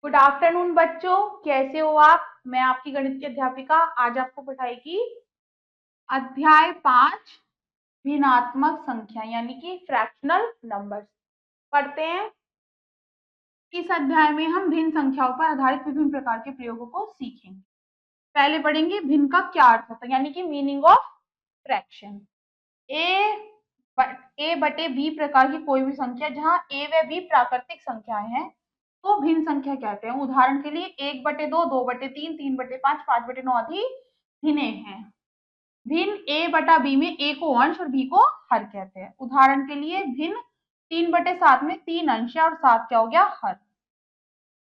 Good afternoon बच्चों, कैसे हो आप। मैं आपकी गणित की अध्यापिका आज आपको पढ़ाएगी अध्याय 5 भिन्नात्मक संख्या यानी कि फ्रैक्शनल नंबर्स। पढ़ते हैं। इस अध्याय में हम भिन्न संख्याओं पर आधारित विभिन्न प्रकार के प्रयोगों को सीखेंगे। पहले पढ़ेंगे भिन्न का क्या अर्थ होता है यानी कि मीनिंग ऑफ फ्रैक्शन। ए बटे बी प्रकार की कोई भी संख्या जहां ए व बी प्राकृतिक संख्याएं हैं तो भिन्न संख्या कहते हैं। उदाहरण के लिए 1/2, 2/3, 3/5, 5/9 आदि भिन्ने हैं। भिन्न ए बटा बी में ए को अंश और बी को हर कहते हैं। उदाहरण के लिए भिन्न 3/7 में 3 अंश है और 7 क्या हो गया, हर।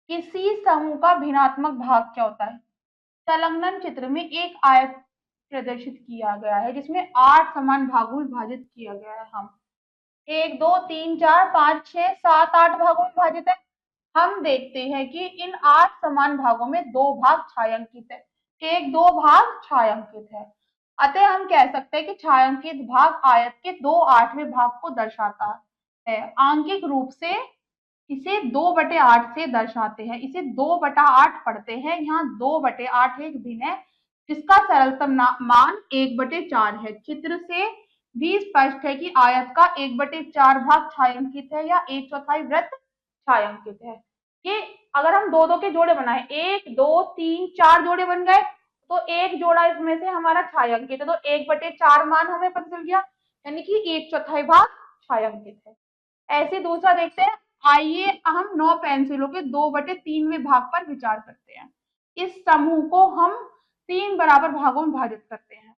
किसी समूह का भिन्नात्मक भाग क्या होता है। संलग्न चित्र में एक आयत प्रदर्शित किया गया है जिसमें 8 समान भागों में विभाजित किया गया है। हम 1 2 3 4 5 6 7 8 भागों में विभाजित है। हम देखते हैं कि इन 8 समान भागों में 2 भाग छायांकित है, 1-2 भाग छायांकित है। अतः हम कह सकते हैं कि छायांकित भाग आयत के 2/8वें भाग को दर्शाता है। आंकिक रूप से इसे 2/8 से दर्शाते हैं। इसे 2/8 पढ़ते हैं। यहाँ 2/8 एक भिन्न है जिसका सरलतम मान 1/4 है। चित्र से भी स्पष्ट है कि आयत का 1/4 भाग छायांकित है या 1/4 वृत्त छायांकित है। ये अगर हम दो दो के जोड़े बनाए, 1 2 3 4 जोड़े बन गए तो एक जोड़ा इसमें से हमारा छायांकित है, तो 1/4 मान हमें पता चल गया, यानी कि 1/4 भाग छायांकित है। ऐसे दूसरा देखते हैं। आइए हम 9 पेंसिलों के 2/3वें भाग पर विचार करते हैं। इस समूह को हम 3 बराबर भागों में विभाजित करते हैं।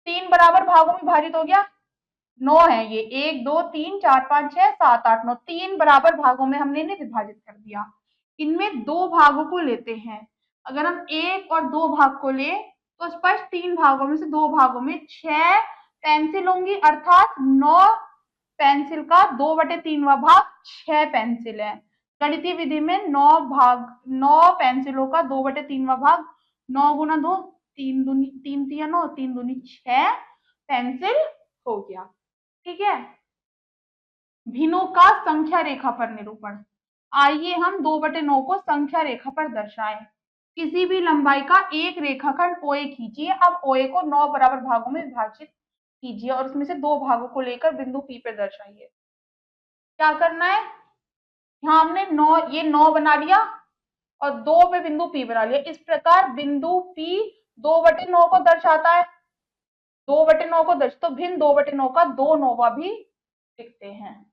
3 बराबर भागों में विभाजित हो गया, 9 है ये, 1 2 3 4 5 6 7 8 9, 3 बराबर भागों में हमने इन्हें विभाजित कर दिया। इनमें 2 भागों को लेते हैं। अगर हम 1 और 2 भाग को ले तो स्पष्ट 3 भागों में से 2 भागों में 6 पेंसिल होंगी, अर्थात 9 पेंसिल का 2/3वां भाग 6 पेंसिल है। गणितीय विधि में 9 पेंसिलों का 2/3वां भाग 9 गुना 2, 3 दूनी 3 तिया 9, 3 दूनी 6 पेंसिल हो गया। ठीक है। भिन्नों का संख्या रेखा पर निरूपण। आइए हम 2/9 को संख्या रेखा पर दर्शाएं। किसी भी लंबाई का एक रेखाखंड OA खींचिए। अब OA को 9 बराबर भागों में विभाजित कीजिए और उसमें से 2 भागों को लेकर बिंदु P पर दर्शाइए। क्या करना है, यहाँ हमने 9 बना लिया और 2 पे बिंदु P बना लिया। इस प्रकार बिंदु P 2/9 को दर्शाता है। 2/9 को तो भिन्न 2/9 का 2 नौवा भी लिखते हैं।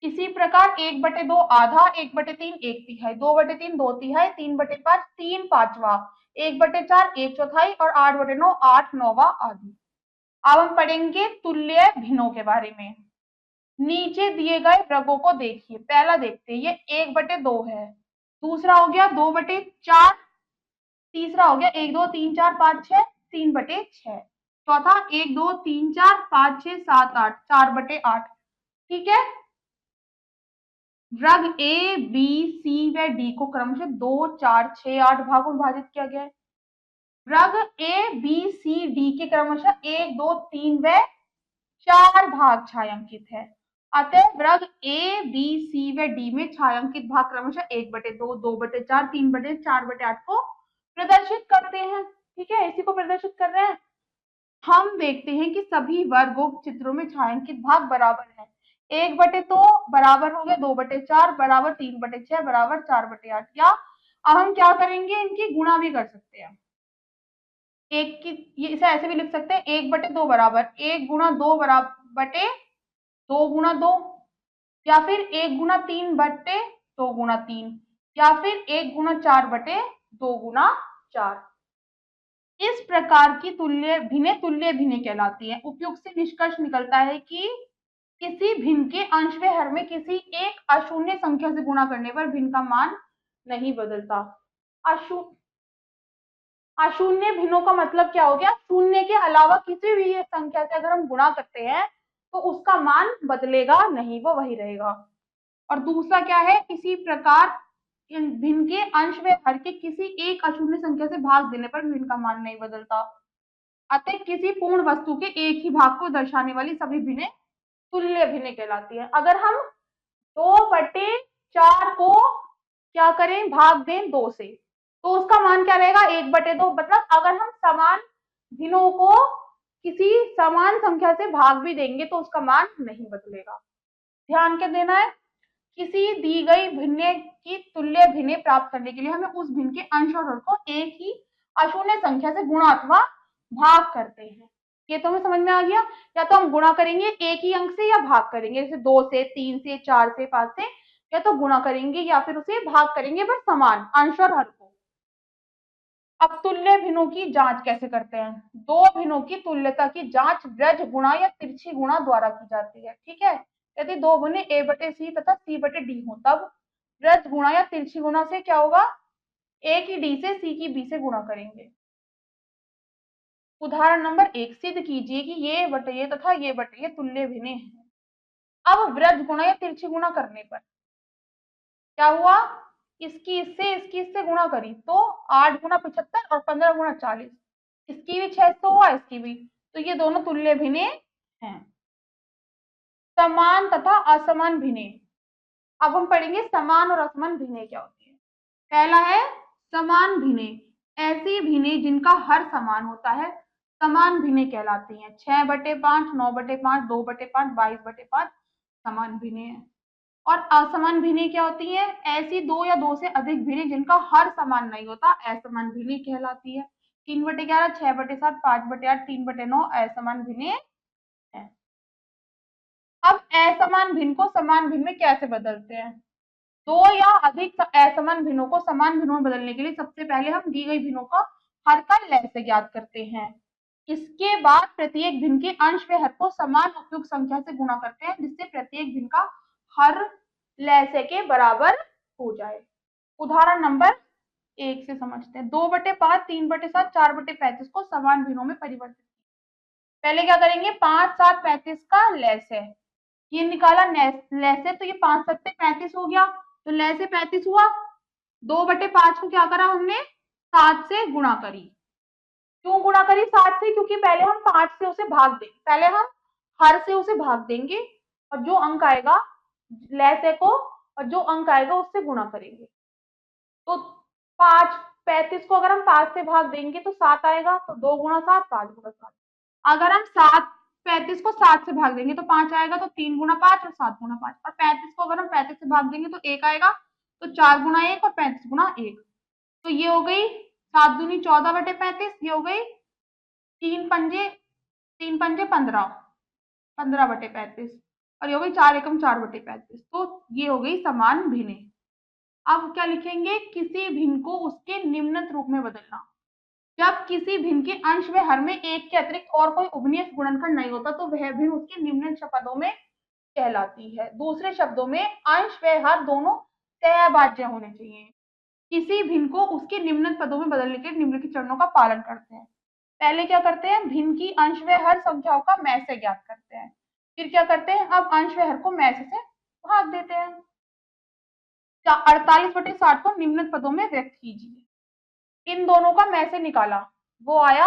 इसी प्रकार 1/2 आधा, 1/3 1/3, 2/3 2/3, 3/5 3/5, 1/4 1/4 और 8/9 8/9 आदि। अब हम पढ़ेंगे तुल्य भिन्नों के बारे में। नीचे दिए गए वर्गों को देखिए। पहला देखते हैं, ये 1/2 है, दूसरा हो गया 2/4, तीसरा हो गया 1 2 3 4 5 6 3/6, चौथा 1 2 3 4 5 6 7 8 4/8। ठीक है। वर्ग ए बी सी व डी को क्रमशः 2 4 6 8 भागों में विभाजित किया गया है। वर्ग ए बी सी डी के क्रमशः 1 2 3 व 4 भाग छायांकित है। अतः वर्ग ए बी सी व डी में छायांकित भाग क्रमशः 1/2 2/4 3/6 4/8 को प्रदर्शित करते हैं। ठीक है, इसी को प्रदर्शित कर रहे हैं। हम देखते हैं कि सभी वर्गों चित्रों में छायांकित भाग बराबर है। 1/2 बराबर हो गया 2/4 बराबर 3/6 बराबर 4/8। या अब हम क्या करेंगे, इनकी गुणा भी कर सकते हैं। एक की इसे ऐसे भी लिख सकते हैं, 1/2 बराबर 1 गुणा 2 बटे 2 गुणा 2, या फिर 1 गुणा 3 बटे 2 गुणा 3, या फिर 1 गुणा 4 बटे 2 गुणा 4। इस प्रकार की तुल्य भिन्ने कहलाती है। उपयुक्त से निष्कर्ष निकलता है कि किसी भिन्न के अंश व हर में किसी एक अशून्य संख्या से गुणा करने पर भिन्न का मान नहीं बदलता। अशून्य भिन्नों का मतलब क्या हो गया, शून्य के अलावा किसी भी संख्या से अगर हम गुणा करते हैं तो उसका मान बदलेगा नहीं, वो वही रहेगा। और दूसरा क्या है, इसी प्रकार भिन्न के अंश व हर के किसी एक अशून्य संख्या से भाग देने पर भिन्न का मान नहीं बदलता। अतः किसी पूर्ण वस्तु के एक ही भाग को दर्शाने वाली सभी भिन्नें तुल्य भिन्नें कहलाती है। अगर हम 2/4 को क्या करें, भाग दें 2 से, तो उसका मान क्या रहेगा, 1/2। मतलब अगर हम समान भिन्नों को किसी समान संख्या से भाग भी देंगे तो उसका मान नहीं बदलेगा। ध्यान क्या देना है, किसी दी गई भिन्न की तुल्य भिन्नें प्राप्त करने के लिए हमें उस भिन्न के अंश और हर को एक ही अशून्य संख्या से गुणा अथवा भाग करते हैं। ये तो हमें समझ में आ गया। या तो हम गुणा करेंगे एक ही अंक से या भाग करेंगे, जैसे 2 से, 3 से, 4 से, 5 से, या तो गुणा करेंगे या फिर उसे भाग करेंगे, पर समान अंश और हर को। अब तुल्य भिन्नों की जांच कैसे करते हैं, दो भिन्नों की तुल्यता की जांच ब्रज गुणा या तिरछी गुणा द्वारा की जाती है। ठीक है, यदि दो भिन्न a/c तथा c/d हो तब ब्रज गुणा या तिरछी गुणा से क्या होगा, a की d से c की b से गुणा करेंगे। उदाहरण नंबर 1, सिद्ध कीजिए कि ये बटे ये तथा ये बटे ये तुल्य भिन्न हैं। अब ब्रज गुणा या तिरछी गुणा करने पर क्या हुआ, इसकी इससे गुणा करी तो 8 गुणा 75 और 15 गुणा 40, इसकी भी 600 हुआ, इसकी भी, तो ये दोनों तुल्य भिन्नें हैं। समान तथा असमान भिन्नें, अब हम पढ़ेंगे समान और असमान भिन्नें क्या होती है। पहला है समान भिन्नें, ऐसी भिन्नें जिनका हर समान होता है समान भिन्नें कहलाती हैं। 6/5, 9/5, 2/5, 22/5 समान भिन्नें हैं। और असमान भिन्नें क्या होती है, ऐसी दो या दो से अधिक भिन्नें जिनका हर समान नहीं होता असमान भिन्नें कहलाती है। 3/11, 6/7, 5/8, 3/9 असमान भिन्नें हैं। अब असमान भिन्न को समान भिन्न में कैसे बदलते हैं, दो या अधिक असमान भिन्नों को समान भिन्नों में बदलने के लिए सबसे पहले हम दी गई भिन्नों का हर का लसागु ज्ञात करते हैं। इसके बाद प्रत्येक भिन्न के अंश व हर को समान उपयुक्त संख्या से गुणा करते हैं, जिससे प्रत्येक भिन्न का हर लसागु के बराबर हो जाए। उदाहरण नंबर 1 से समझते हैं। 2/5, 3/7, 4/35 को समान भिन्नों में परिवर्तित। पहले क्या करेंगे, 5, 7, 35 का लसागु, ये निकाला लसागु, तो ये 5 7 35 हो गया, तो लसागु 35 हुआ। 2/5 को क्या करा हमने, 7 से गुणा करी। क्यों गुणा करी 7 से, क्योंकि पहले हम 5 से उसे भाग देंगे, पहले हम हर से उसे भाग देंगे और जो अंक आएगा लसागु को, और जो अंक आएगा उससे गुणा करेंगे। तो 5 35 को अगर हम 5 से भाग देंगे तो 7 आएगा, तो 2 गुणा 7, 5 गुणा 7। अगर हम 35 को 7 से भाग देंगे तो 5 आएगा, तो 3 गुणा 5 और 7 गुणा 5। और 35 को अगर हम 35 से भाग देंगे तो 1 आएगा, तो 4 गुणा 1 और 35 गुणा 1। तो ये हो गई 7 दूनी 14/35, ये हो गई 3 पंजे 15, 15/35, और ये हो गई 4 एकम 4/35। तो ये हो गई समान भिन्नें। अब क्या लिखेंगे, किसी भिन्न को उसके निम्नलिखित रूप में बदलना। जब किसी भिन्न के अंश व हर में एक के अतिरिक्त और कोई उभयनिष्ठ गुणनखंड नहीं होता तो वह भिन्न उसके निम्नलिखित पदों में कहलाती है। दूसरे शब्दों में अंश व हर दोनों सहभाज्य होने चाहिए। किसी भिन्न को उसके निम्नलिखित पदों में बदलने के निम्नलिखित चरणों का पालन करते हैं। पहले क्या करते हैं, भिन्न की अंश व हर संख्याओं का मैं से ज्ञात करते हैं। फिर क्या करते हैं, अब अंश व हर को मैं से भाग देते हैं। 48/60 को निम्नलिखित पदों में व्यक्त कीजिए। इन दोनों का मैं से निकाला, वो आया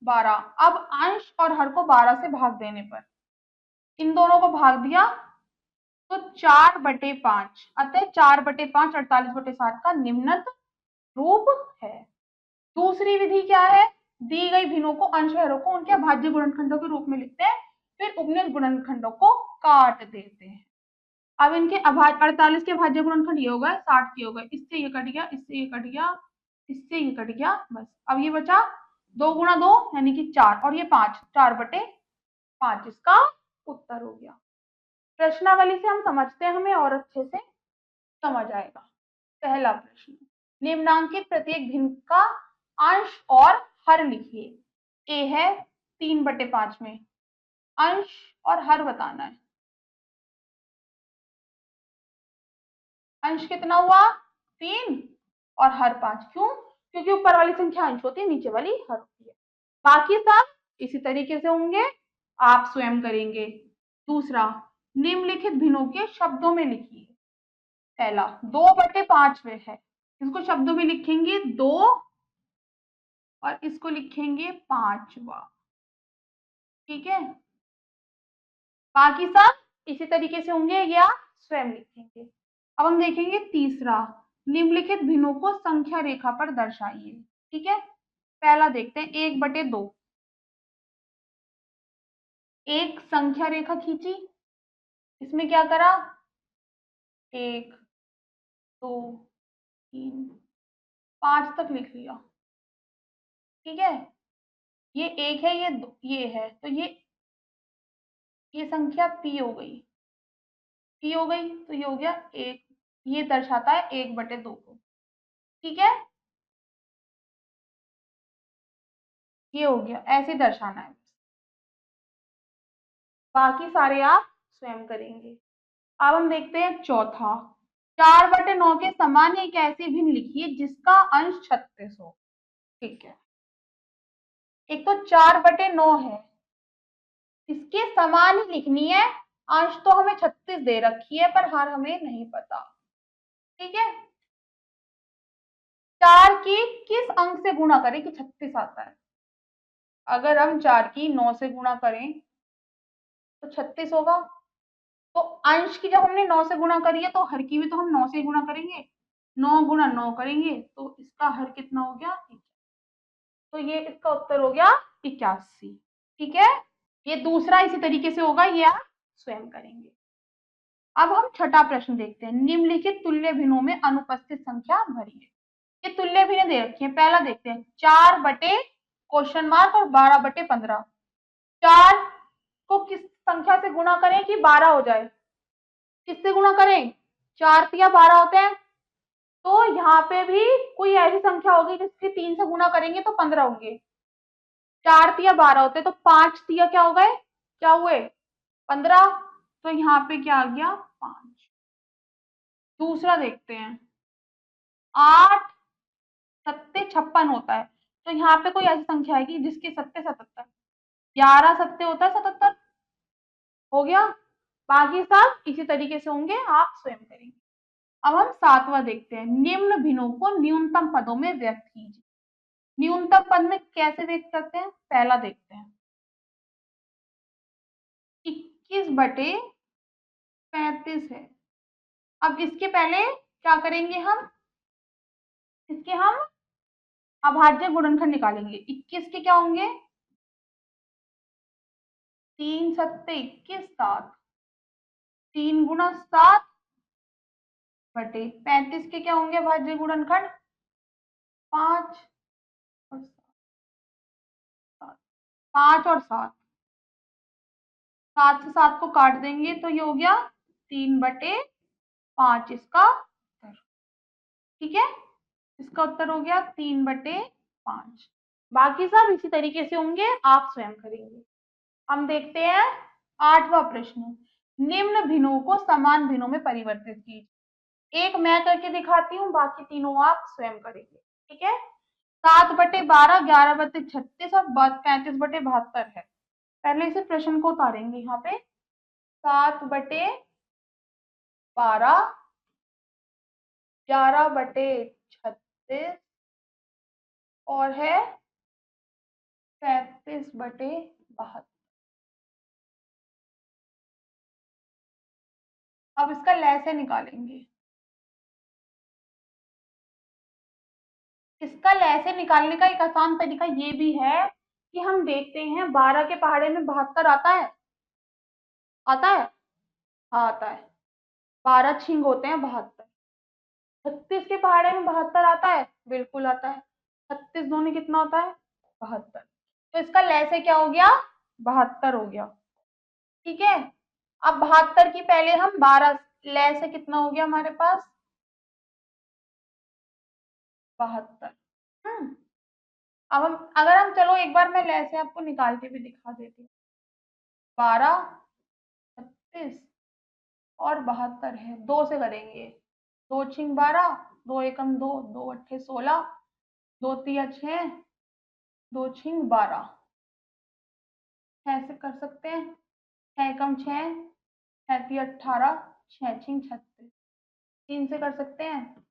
12। अब अंश और हर को 12 से भाग देने पर इन दोनों को भाग दिया तो 4/5, अतः 4/5 48/60 का निम्नलिखित रूप है। दूसरी विधि क्या है, दी गई भिन्नों को अंश व हरों को उनके अभाज्य गुणनखंडों के रूप में लिखते हैं, फिर उपनिषद गुणनखंडों को काट देते हैं। अब इनके 48 के भाज्य गुणनखंड ये हो गए, 60 के हो गए, इससे ये कट गया, इससे ये कट गया, इससे ये कट गया, बस। अब ये बचा 2 गुणा 2 यानी कि 4, और ये 5, 4/5 इसका उत्तर हो गया। प्रश्नावली से हम समझते हैं, हमें और अच्छे से समझ आएगा। पहला प्रश्न, निम्नांकित प्रत्येक भिन्न का अंश और हर लिखिए। ए है 3/5 में, अंश और हर बताना है। अंश कितना हुआ 3 और हर 5, क्यों, क्योंकि ऊपर वाली संख्या अंश होती है, नीचे वाली हर होती है। बाकी सब इसी तरीके से होंगे, आप स्वयं करेंगे। दूसरा, निम्नलिखित भिन्नों के शब्दों में लिखिए। पहला 2/5 में है, इसको शब्दों में लिखेंगे 2 और इसको लिखेंगे 5वां। ठीक है, बाकी सब इसी तरीके से होंगे, या स्वयं लिखेंगे। अब हम देखेंगे तीसरा, निम्नलिखित भिन्नों को संख्या रेखा पर दर्शाइए। ठीक है, पहला देखते हैं 1/2। एक संख्या रेखा खींची, इसमें क्या करा, 1 2 3 5 तक लिख लिया। ठीक है, ये 1 है, ये है, तो ये संख्या p हो गई, p हो गई, तो ये हो गया 1। ये दर्शाता है 1/2 को। ठीक है, ये हो गया, ऐसे दर्शाना है। बाकी सारे आप स्वयं करेंगे। अब हम देखते हैं चौथा, 4/9 के समान एक ऐसी भिन्न लिखिए जिसका अंश 36 हो। ठीक है, एक तो 4/9 है, इसके समान ही लिखनी है। अंश तो हमें 36 दे रखी है, पर हार हमें नहीं पता। ठीक है, 4 की किस अंक से गुणा करें कि 36 आता है। अगर हम 4 की 9 से गुणा करें तो 36 होगा। तो अंश की जब हमने 9 से गुणा करी है, तो हर की भी तो हम 9 से गुणा करेंगे। 9 गुणा 9 करेंगे तो इसका हर कितना हो गया, तो ये इसका उत्तर हो गया 81। ठीक है, ये दूसरा इसी तरीके से होगा, ये आप स्वयं करेंगे। अब हम छठा प्रश्न देखते हैं, निम्नलिखित तुल्य भिन्नों में अनुपस्थित संख्या भरिए। ये तुल्य भिन्न दे रखी है, पहला देखते हैं 4/? और 12/15। 4 को किस संख्या से गुणा करें कि 12 हो जाए, किससे गुणा करें, 4 तिया 12 होते हैं, तो यहाँ पे भी कोई ऐसी संख्या होगी जिसके 3 से गुणा करेंगे तो 15 होंगे। 4 तिया 12 होते हैं, तो 5 तिया क्या हो गए, क्या हुए, 15। तो यहाँ पे क्या आ गया, 5। दूसरा देखते हैं, 8 सत्ते 56 होता है, तो यहाँ पे कोई ऐसी संख्या आएगी जिसके सत्ते 77। 11 सत्ते होता है 77, हो गया। बाकी सब इसी तरीके से होंगे, आप स्वयं करेंगे। अब हम सातवां देखते हैं, निम्न भिन्नों को न्यूनतम पदों में व्यक्त कीजिए। न्यूनतम पद में कैसे व्यक्त करते हैं, पहला देखते हैं 21/35 है। अब इसके पहले क्या करेंगे हम, इसके हम अभाज्य गुणनखंड निकालेंगे। 21 के क्या होंगे, 3 सत्ते 21, 7, 3 गुणा 7/35 के क्या होंगे अभाज्य गुणनखंड, 5 और 7, 5 और 7, 7 से 7 को काट देंगे तो ये हो गया 3/5 इसका उत्तर। ठीक है, इसका उत्तर हो गया 3/5। बाकी सब इसी तरीके से होंगे, आप स्वयं करेंगे। हम देखते हैं आठवां प्रश्न, निम्न भिन्नों को समान भिन्नों में परिवर्तित कीजिए। एक मैं करके दिखाती हूँ, बाकी तीनों आप स्वयं करेंगे। ठीक है, 7/12, 11/36 और 35/72 है। पहले इसे प्रश्न को उतारेंगे यहाँ पे, 7/12, 11/36 और है 35/72। अब इसका लैसे निकालेंगे। इसका लैसे निकालने का एक आसान तरीका ये भी है कि हम देखते हैं 12 के पहाड़े में 72 आता है, आता है, हाँ आता है। 12 छिंग होते हैं 72। 36 के पहाड़े में 72 आता है, बिल्कुल आता है। 36 दूनी कितना होता है, 72। तो इसका लैसे क्या हो गया, 72 हो गया। ठीक है, अब 72 की पहले हम 12, लैसे कितना हो गया हमारे पास, 72। अब हम अगर हम चलो एक बार मैं लैसे आपको निकाल के भी दिखा देती हूँ। 12, 36 और 72 है, 2 से करेंगे, 2 छिंग 12, 2 एकम 2, 2 अट्ठे 16, 2 तिया 6, 2 छिंग 12, 6 से कर सकते हैं, 6 एकम 6, 6 तिया 18, 6 छिंग 36, 3 से कर सकते हैं,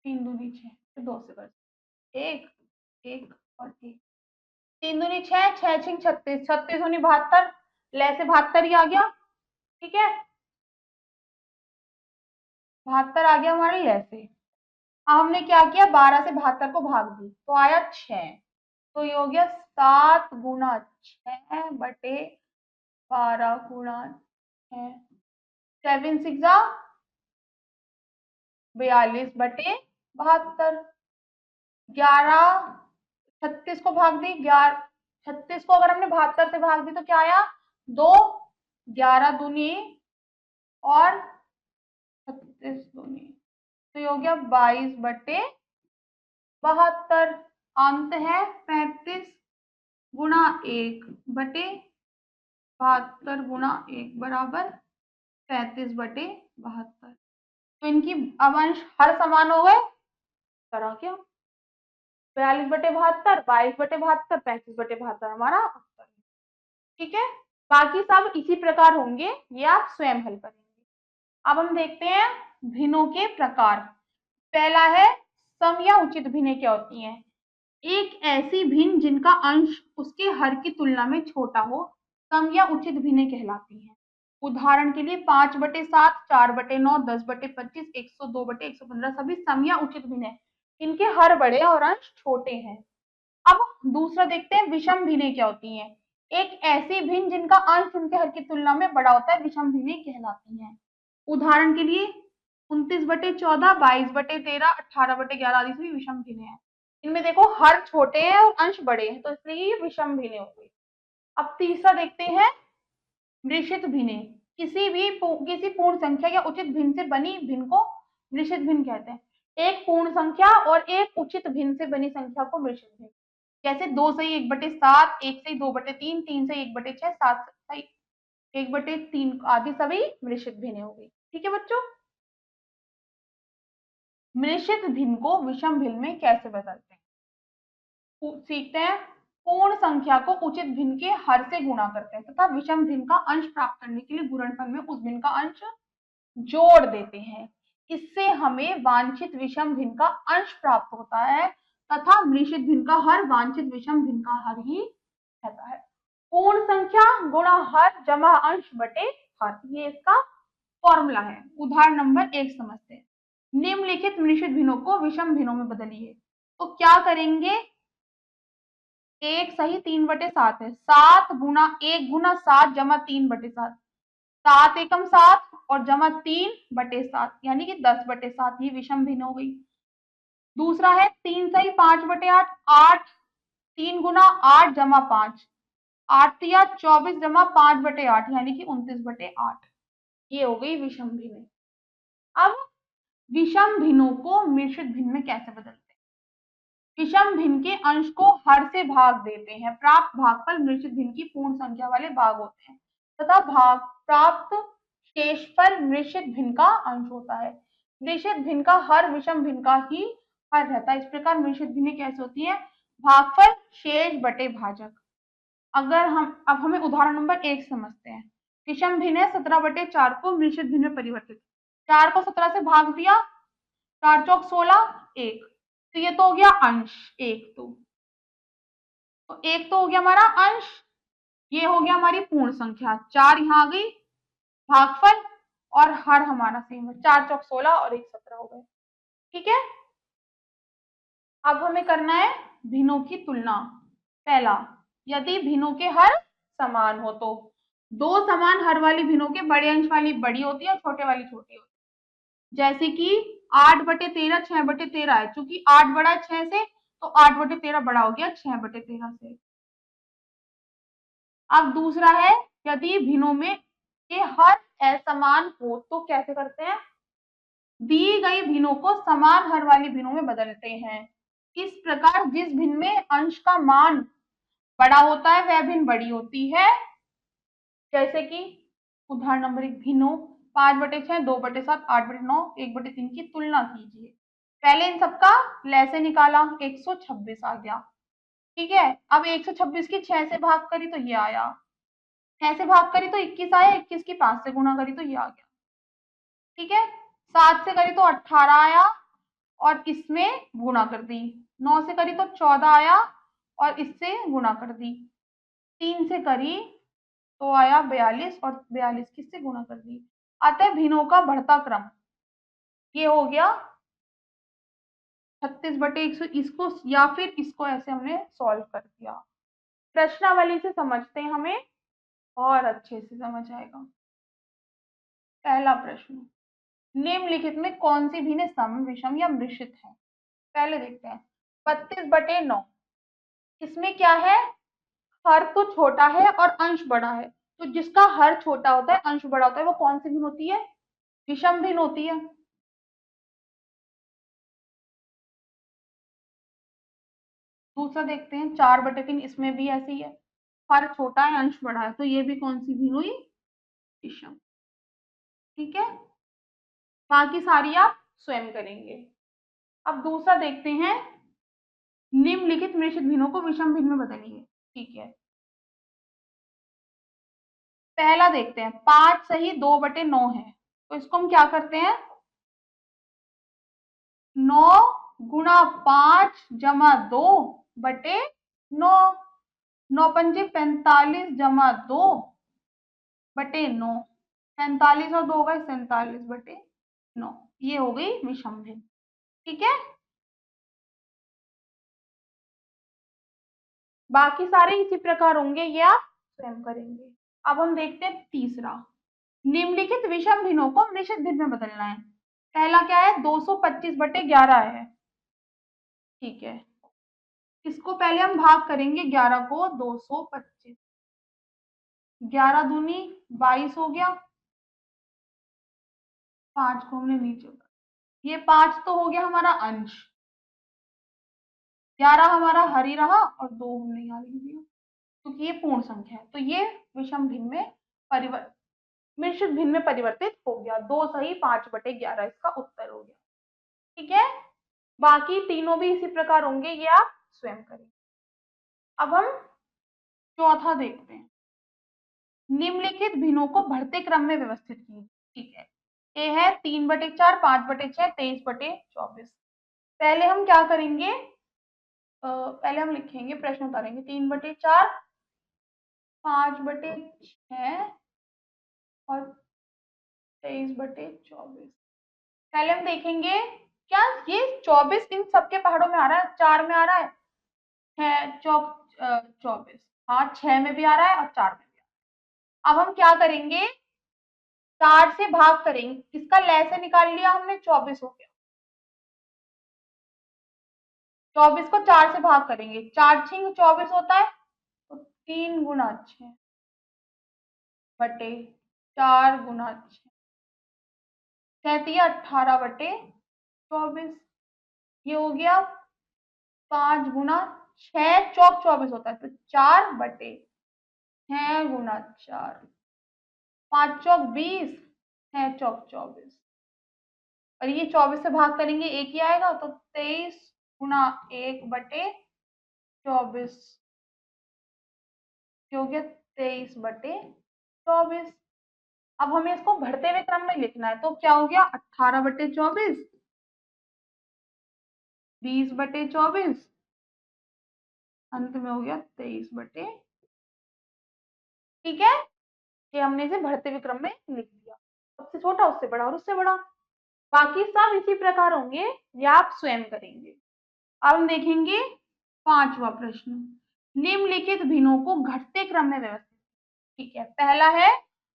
3 दूनी 6, फिर 2 से कर सकते हैं, 1 1 और 1, 3 दूनी 6, 6 छिंग 36, 36 दूनी 72, लैसे 72 ही आ गया। ठीक है, 72 आ गया हमारे ऐसे। अब हमने क्या किया, 12 से 72 को भाग दी तो आया 6, तो ये हो गया 7 गुना 6 बटे 12 गुणा 6, 7 6 42 बटे 72। 11 36 को भाग दी, 11 36 को अगर हमने 72 से भाग दी तो क्या आया 2, 11 दूनी और 36 दूनी, तो ये हो गया 22 बटे 72। अंत है 35 गुणा 1 बटे 72 गुणा 1 बराबर 35 बटे 72। तो इनकी अब अंश हर समान हो गए, करा क्या 42 बटे 72, 22 बटे 72, 35 बटे 72 हमारा उत्तर है। ठीक है, बाकी सब इसी प्रकार होंगे, ये आप स्वयं हल करेंगे। अब हम देखते हैं भिन्नों के प्रकार। पहला है सम या उचित भिन्नें क्या होती हैं। एक ऐसी भिन्न जिनका अंश उसके हर की तुलना में छोटा हो सम या उचित भिन्नें कहलाती हैं। उदाहरण के लिए 5 बटे 7, 4 बटे 9, 10 बटे 25, 102 बटे 115 सभी सम या उचित भिन्न, इनके हर बड़े और अंश छोटे हैं। अब दूसरा देखते हैं विषम भिन्नें क्या होती हैं। एक ऐसी भिन्न जिनका अंश उनके हर की तुलना में बड़ा होता है विषम भिन्नें कहलाती हैं। उदाहरण के लिए 29 बटे 14, 22 बटे 13, 18 बटे 11 आदि सभी विषम भिन्नें हैं। इनमें देखो हर छोटे हैं और अंश बड़े हैं, तो इसलिए ये विषम भिन्नें हो गई। अब तीसरा देखते हैं मिश्रित भिन्नें। किसी पूर्ण संख्या या उचित भिन्न से बनी भिन्न को मिश्रित भिन्न कहते हैं। एक पूर्ण संख्या और एक उचित भिन्न से बनी संख्या को मिश्रित भिन्न, जैसे 2 सही 1 बटे 7, 1 सही 2 बटे 3, 3 सही 1 बटे 6, 7 सही 1 बटे 3 आदि सभी मिश्रित भिन्न हो गई। ठीक है बच्चों, मिश्रित भिन्न को विषम भिन्न में कैसे बदलते हैं सीखते हैं। पूर्ण संख्या को उचित भिन्न के हर से गुणा करते हैं तथा विषम भिन्न का अंश प्राप्त करने के लिए गुणनफल में उस भिन्न का अंश जोड़ देते हैं। इससे हमें वांछित विषम भिन्न का अंश प्राप्त होता है तथा मिश्रित भिन्न का हर वांछित विषम भिन्न का हर ही रहता है। पूर्ण संख्या गुणा हर जमा अंश बटे हर, ये इसका फॉर्मूला है। उदाहरण नंबर 1 समझते हैं। निम्नलिखित मिश्रित भिन्नों को विषम भिन्नों में बदलिए। तो क्या करेंगे, 1 सही 3 बटे 7 है, 7 गुना 1 गुना 7 जमा 3 बटे 7, 7 एकम 7 और जमा 3 बटे 7 यानी कि 10 बटे 7, ये विषम भिन्न हो गई। दूसरा है 3 सही 5 बटे 8, 8 3 गुना 8 जमा 5, 8 तिया 24 जमा 5 बटे 8 यानी कि 29 बटे 8, ये हो गई विषम भिन्न। अब विषम भिन्नों को मिश्रित भिन्न में कैसे बदलते हैं। विषम भिन्न के अंश को हर से भाग देते हैं, प्राप्त भागफल मिश्रित भिन्न की पूर्ण संख्या वाले भाग होते हैं तथा भाग प्राप्त शेषफल मिश्रित भिन्न का अंश होता है। मिश्रित भिन्न का हर विषम भिन्न का ही हर रहता है। इस प्रकार मिश्रित भिन्न कैसे होती है, भागफल शेष बटे भाजक। अगर अब हमें उदाहरण नंबर 1 समझते हैं। विषम भिन्न है 17 बटे 4 को मिश्रित भिन्न में परिवर्तित, 4 को 17 से भाग दिया, 4 चौक 16, 1, तो ये तो हो गया अंश 1, तो 1 तो हो गया हमारा अंश, ये हो गया हमारी पूर्ण संख्या, 4 यहाँ आ गई, भागफल और हर हमारा सेम है, 4 चौक 16 और 1 17 हो गए। ठीक है, अब हमें करना है भिन्नों की तुलना। पहला, यदि भिन्नों के हर समान हो तो दो समान हर वाली भिन्नों के बड़े अंश वाली बड़ी होती है और छोटे वाली छोटी होती है। जैसे कि 8 बटे 13 6 बटे 13 है, चूंकि 8 बड़ा है 6 से तो 8 बटे 13 बड़ा हो गया 6 बटे 13 से। अब दूसरा है, यदि भिन्नों में के हर असमान हो तो कैसे करते हैं, दी गई भिन्नों को समान हर वाली भिन्नों में बदलते हैं। इस प्रकार जिस भिन्न में अंश का मान बड़ा होता है वह भिन्न बड़ी होती है। जैसे कि उदाहरण नंबर 1, भिन्नों 5 बटे 6, 2 बटे 7, 8 बटे 9, 1 बटे 3 की तुलना कीजिए। पहले इन सबका लैसे निकाला, 126 आ गया। ठीक है, अब 126 की 6 से भाग करी तो ये आया, 6 से भाग करी तो 21 आया, 21 की 5 से गुणा करी तो ये आ गया। ठीक है, 7 से करी तो 18 आया और इसमें गुणा कर दी, 9 से करी तो 14 आया और इससे गुणा कर दी, 3 से करी तो आया 42 और 42 किससे गुणा कर दी। अतः भिन्नों का बढ़ता क्रम ये हो गया 36/100, इसको या फिर इसको ऐसे हमने सॉल्व कर दिया। प्रश्नावली से समझते हैं, हमें और अच्छे से समझ आएगा। पहला प्रश्न, निम्नलिखित में कौन सी भिन्न सम, विषम या मिश्रित है? पहले देखते हैं 32/9। इसमें क्या है, हर तो छोटा है और अंश बड़ा है, तो जिसका हर छोटा होता है अंश बड़ा होता है वो कौन सी भिन्न होती है? विषम भिन्न होती है। दूसरा देखते हैं 4/3, इसमें भी ऐसे ही है, हर छोटा है अंश बड़ा है, तो ये भी कौन सी भिन्न हुई? विषम। ठीक है, बाकी सारी आप स्वयं करेंगे। अब दूसरा देखते हैं, निम्नलिखित मिश्रित भिन्नों को विषम भिन्न में बदलिए। ठीक है, पहला देखते हैं 5 सही 2/9 है, तो इसको हम क्या करते हैं, 9 गुणा 5 जमा 2/9, 9×5 45 जमा 2/9, 45 और 2 हो गए 47/9, ये हो गई विषम भिन्न। ठीक है, बाकी सारे इसी प्रकार होंगे, ये आप स्वयं करेंगे। अब हम देखते हैं तीसरा, निम्नलिखित विषम भिन्नों को मिश्रित भिन्न में बदलना है। पहला क्या है, 225/11 है। ठीक है, इसको पहले हम भाग करेंगे, 11 को 225, 11 दूनी 22 हो गया, 5 को हमने नीचे उतारा, ये 5 तो हो गया हमारा अंश, 11 हमारा हरी रहा और 2 हमने यहाँ लिख दिया, क्योंकि ये पूर्ण संख्या है, तो ये विषम भिन्न में परिवर्तित, मिश्रित भिन्न में परिवर्तित हो गया। 2 सही 5/11 इसका उत्तर हो गया। ठीक है, बाकी तीनों भी इसी प्रकार होंगे, ये आप स्वयं करें। अब हम चौथा देखते हैं, निम्नलिखित भिन्नों को बढ़ते क्रम में व्यवस्थित कीजिए। ठीक है, ए है 3/4, 5/6, 23/24। पहले हम क्या करेंगे, पहले हम लिखेंगे, प्रश्न उतारेंगे, 3/4, 5/6 और 23/24। पहले हम देखेंगे, क्या ये 24 इन सबके पहाड़ों में आ रहा है, 4 में आ रहा है, 24, हाँ 6 में भी आ रहा है और 4 में भी आ रहा है। अब हम क्या करेंगे, 4 से भाग करेंगे, इसका लैसे निकाल लिया हमने, 24 हो गया, 24 को 4 से भाग करेंगे, 4×6 = 24 होता है, तो 3×6/4 × 6, 18/24, ये हो गया 5×6 = 24 होता है, तो 4/6 × 4, 5×4 = 20, 6×4 = 24, और ये 24 से भाग करेंगे एक ही आएगा, तो 23×1/24, हो गया 23/24। अब हमें इसको बढ़ते हुए क्रम में लिखना है, तो क्या हो गया 18/24, 20/24, अंत में हो गया 23/, ठीक है, ये हमने इसे बढ़ते हुए क्रम में लिख दिया, सबसे छोटा उससे बड़ा और उससे बड़ा, बाकी सब इसी प्रकार होंगे, या आप स्वयं करेंगे। अब हम देखेंगे पांचवा प्रश्न, निम्नलिखित भिन्नों को घटते क्रम में व्यवस्थित। ठीक है, पहला है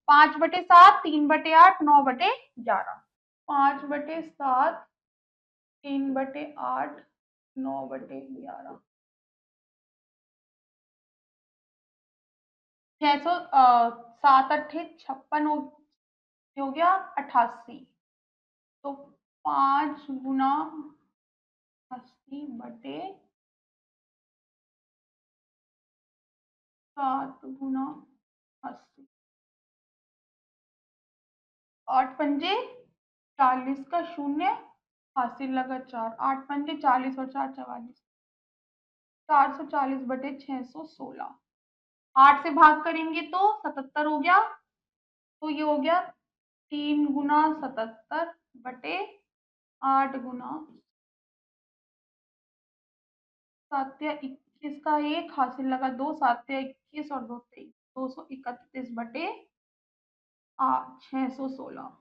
5/7, 3/8, 9/11, 5/7, 3/8, 9/11, 7×8 = 56, हो गया 88, तो 5×80/7 × 80, 8×5 = 40 का शून्य, हासिल लगा 4, 8×5 = 40 और 4 = 44, 440/616, 8 से भाग करेंगे तो 77 हो गया, तो ये हो गया 3×77/8 × 7×21 का 1, हासिल लगा 2, 7×21 और 2 23, 231/616,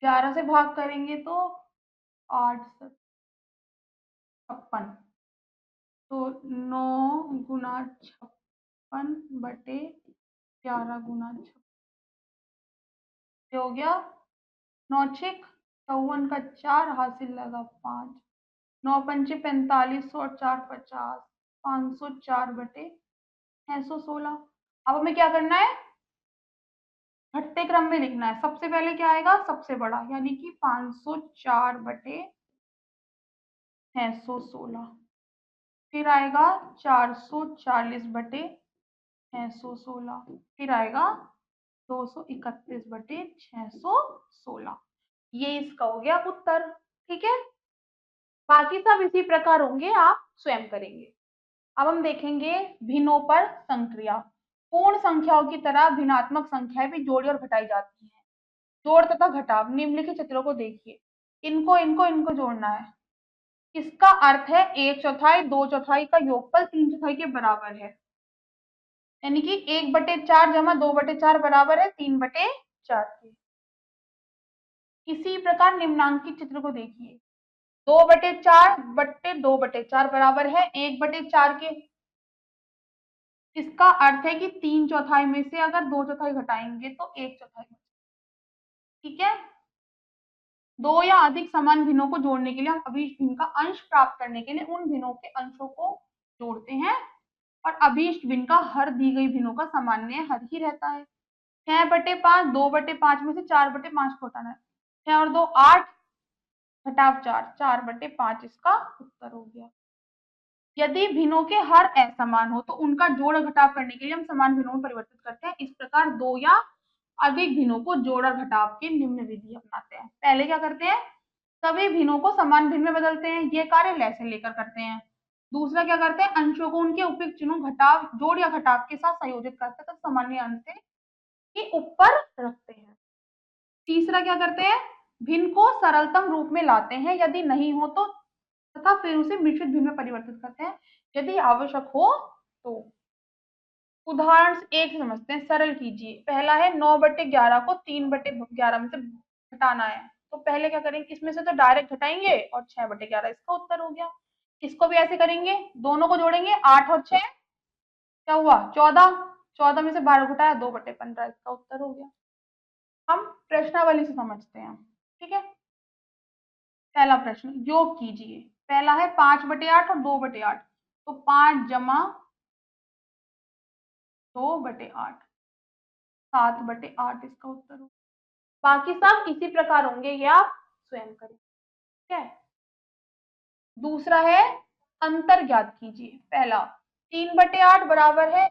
11 से भाग करेंगे तो 8 56, तो 9 × 56 / 11 × 56 हो गया। 9 × 6 = 54 का 4 हासिल लगा 5, 9 × 5 = 45 और 4 × 50, 504/616। अब हमें क्या करना है, घटते क्रम में लिखना है। सबसे पहले क्या आएगा, सबसे बड़ा, यानी कि 504/616। फिर आएगा 440/616। फिर आएगा 231/616। ये इसका हो गया उत्तर। ठीक है, बाकी सब इसी प्रकार होंगे, आप स्वयं करेंगे। अब हम देखेंगे भिन्नों पर संक्रिया। पूर्ण संख्याओं की तरह भिन्नात्मक संख्याएं भी जोड़ी और घटाई जाती हैं। जोड़ तथा घटाव, निम्नलिखित चित्रों को देखिए। इनको इनको इनको जोड़ना है। इसका अर्थ है 1/4 2/4 का योगफल 3/4 के बराबर है, यानी कि 1/4 जमा 2/4 बराबर है 3/4 के। इसी प्रकार निम्नांकित चित्र को देखिए। 2/4/2/4 बराबर है 1/4 के। इसका अर्थ है कि 3/4 में से अगर 2/4 घटाएंगे तो 1/4। ठीक है, दो या अधिक समान भिन्नों को जोड़ने के लिए हम अभीष्ट भिन्न का अंश प्राप्त करने के लिए उन भिन्नों के अंशों को जोड़ते हैं, और अभीष्ट भिन्न का हर दी गई भिन्नों का सामान्य हर ही रहता है। 6/5, 2/5 में से 4/5 को हटाना है। 6 और 2 8 घटाव 4, 4/5 इसका उत्तर हो गया। यदि भिन्नों के हर असमान हो तो उनका जोड़ घटाव करने के लिए हम समान भिन्नों में परिवर्तित करते हैं। इस प्रकार दो या अधिक भिन्नों को जोड़ और घटाव की निम्न विधि अपनाते हैं। पहले क्या करते हैं, सभी भिन्नों को समान भिन्न में बदलते हैं, ये कार्य लय से लेकर करते हैं। दूसरा क्या करते हैं, अंशों को उनके उपयुक्त चिन्हों घटाव जोड़ या घटाव के साथ संयोजित करते हैं, तो सामान्य अंश के ऊपर रखते हैं। तीसरा क्या करते हैं, भिन्न को सरलतम रूप में लाते हैं, यदि नहीं हो तो तथा फिर उसे मिश्रित भिन्न में परिवर्तित करते हैं यदि आवश्यक हो तो। उदाहरण एक समझते हैं, सरल कीजिए। पहला है 9/11 को 3/11 में से घटाना है, तो पहले क्या करेंगे, इसमें से तो डायरेक्ट घटाएंगे और 6/11 इसका उत्तर हो गया। इसको भी ऐसे करेंगे, दोनों को जोड़ेंगे, 8 और 6 क्या हुआ 14, 14 में से 12 घटाया 2/15 इसका उत्तर हो गया। हम प्रश्नावली से समझते हैं। ठीक है, पहला प्रश्न, योग कीजिए। पहला है 5/8 और 2/8, तो 5 जमा 2/8, 7/8 इसका उत्तर हो। बाकी सब इसी प्रकार होंगे, ये आप स्वयं करें। ठीक है, दूसरा है अंतर ज्ञात कीजिए। पहला 3/8 बराबर है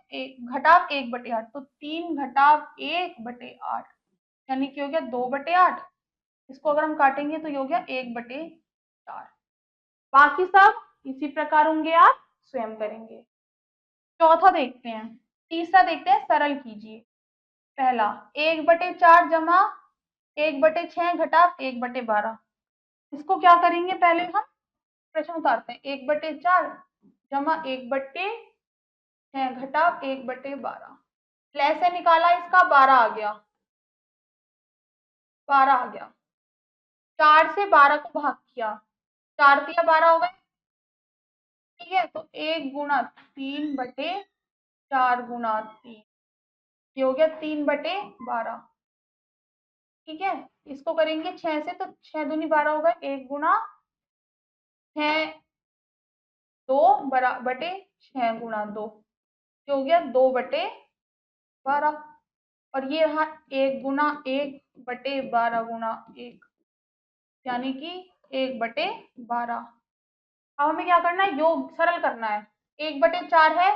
घटाव 1/8, तो 3 घटाव 1/8 यानी कि हो गया 2/8। इसको अगर हम काटेंगे तो ये हो गया 1/4। बाकी सब इसी प्रकार होंगे, आप स्वयं करेंगे। चौथा देखते हैं, तीसरा देखते हैं, सरल कीजिए। पहला 1/4 जमा 1/6 घटाव 1/12। इसको क्या करेंगे, पहले हम प्रश्न उतारते हैं। 1/4 जमा 1/6 घटाव 1/12। लय से निकाला, इसका 12 आ गया, 12 आ गया। 4 से 12 को भाग किया, 4 तिया 12 हो गए। ठीक है, तो 1 × 3/4 × 3, ये हो गया 3/12। ठीक है, इसको करेंगे 6 से, तो 6 दूनी 12 हो गए, 1 × 6 2/6 × 2, ये हो गया 2/12। और ये रहा 1 × 1/12 × 1, यानी कि 1/12। अब हमें क्या करना है, योग सरल करना है। 1/4 है,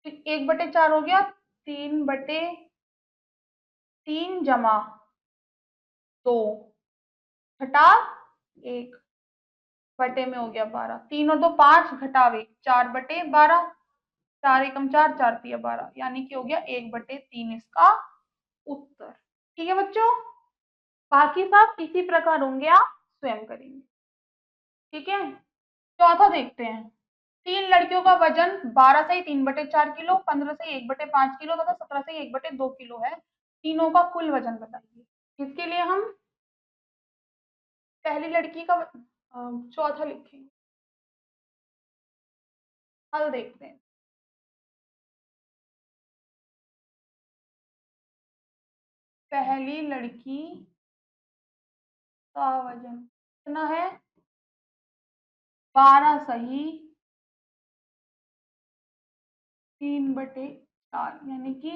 1/4 हो गया 3/3 जमा 2 घटाव 1 बटे में हो गया 12, 3 और 2 5 घटाव 1 4/12, 4 एकम 4, 4 तिया 12, यानी कि हो गया 1/3 इसका उत्तर। ठीक है बच्चों, बाकी सब इसी प्रकार होंगे, आप स्वयं करेंगे। ठीक है, चौथा देखते हैं। 3 लड़कियों का वजन 12 से 3/4 किलो, 15 से 1/5 किलो तथा 17 से 1/2 किलो है। तीनों का कुल वजन बताइए। इसके लिए हम पहली लड़की का चौथा लिखेंगे। हल देखते हैं। पहली लड़की का वजन कितना है? 12 सही 3/4, यानी कि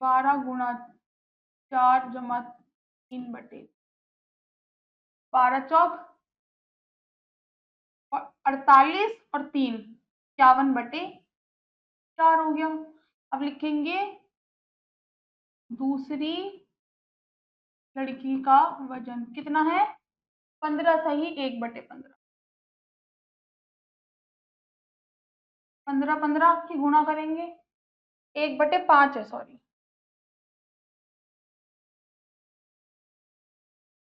12 गुणा 4 जमा 3/4, 12 चौक 48 और 3 51/4 हो गया। अब लिखेंगे दूसरी लड़की का वजन कितना है? 15 सही 1/15, 15 15 की गुणा करेंगे 1/5 है, सॉरी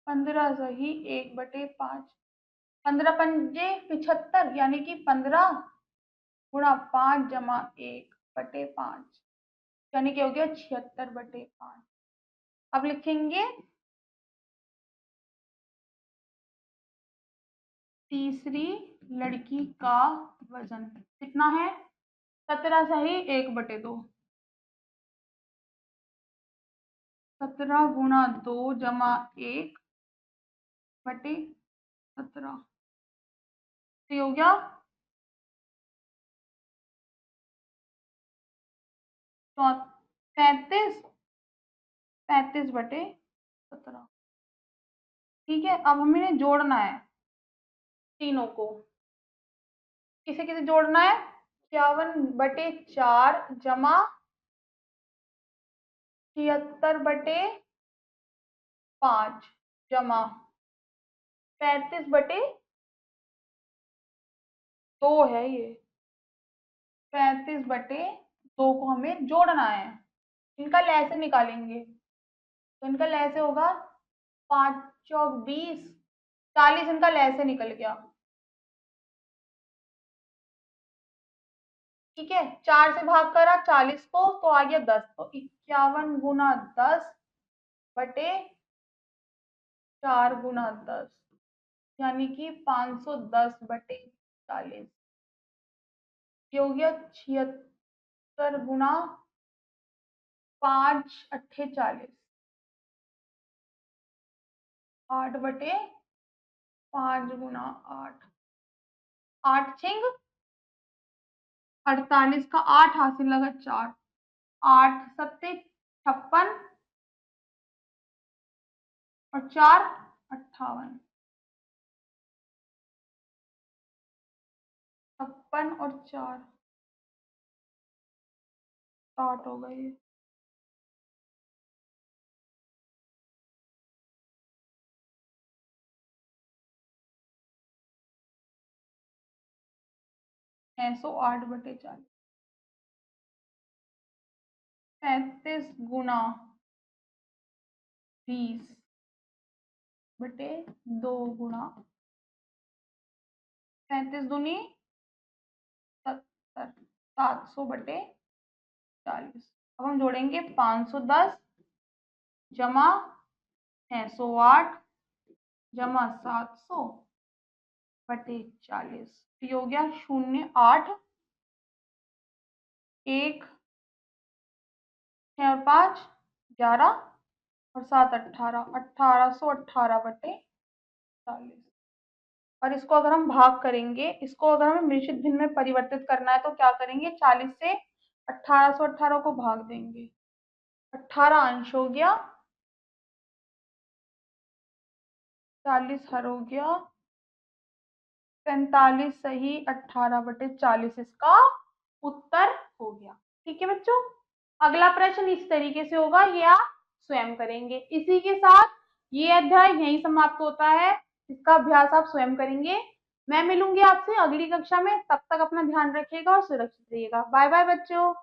15 सही 1/5, 15 पंजे 75, यानी कि 15 गुणा 5 जमा 1/5, यानी कि हो गया 76/5। अब लिखेंगे तीसरी लड़की का वजन कितना है? 17 सही 1/2, 17 गुणा 2 जमा 1/17, ये हो गया 35/17। ठीक है, अब हमें जोड़ना है तीनों को। किसे किसे जोड़ना है? 51/4 जमा 76/5 जमा 35/2 है ये। 35/2 को हमें जोड़ना है। इनका लैसे निकालेंगे तो इनका लैसे होगा 5 चौक 20, 40 इनका लैसे निकल गया। ठीक है, 4 से भाग करा 40 को तो आ गया 10, तो 51 गुना 10/4 गुना 10, यानी कि 510/40, ये हो गया 76 गुना 5 अट्ठे 40, 8/5 गुना 8, 8 छिंग 48 का 8 हासिल लगा 4, 8 सत्ते 56 और 4 58, 56 और 4 60 हो गई। है 108/40, 35 गुना 20/2 गुणा 35 दूनी 70, 700/40। अब हम जोड़ेंगे 510 जमा 608 जमा 700/40, ये हो गया 0 8 1 6 और 5 11 और 7 18, 1818/40। और इसको अगर हम भाग करेंगे, इसको अगर हमें मिश्रित भिन्न में परिवर्तित करना है तो क्या करेंगे? 40 से 1818 को भाग देंगे, 18 अंश हो गया, 40 हर हो गया, 45 सही 18/40 इसका उत्तर हो गया। ठीक है बच्चों, अगला प्रश्न इस तरीके से होगा, ये आप स्वयं करेंगे। इसी के साथ ये अध्याय यहीं समाप्त होता है, इसका अभ्यास आप स्वयं करेंगे। मैं मिलूंगी आपसे अगली कक्षा में, तब तक अपना ध्यान रखिएगा और सुरक्षित रहिएगा। बाय बाय बच्चों।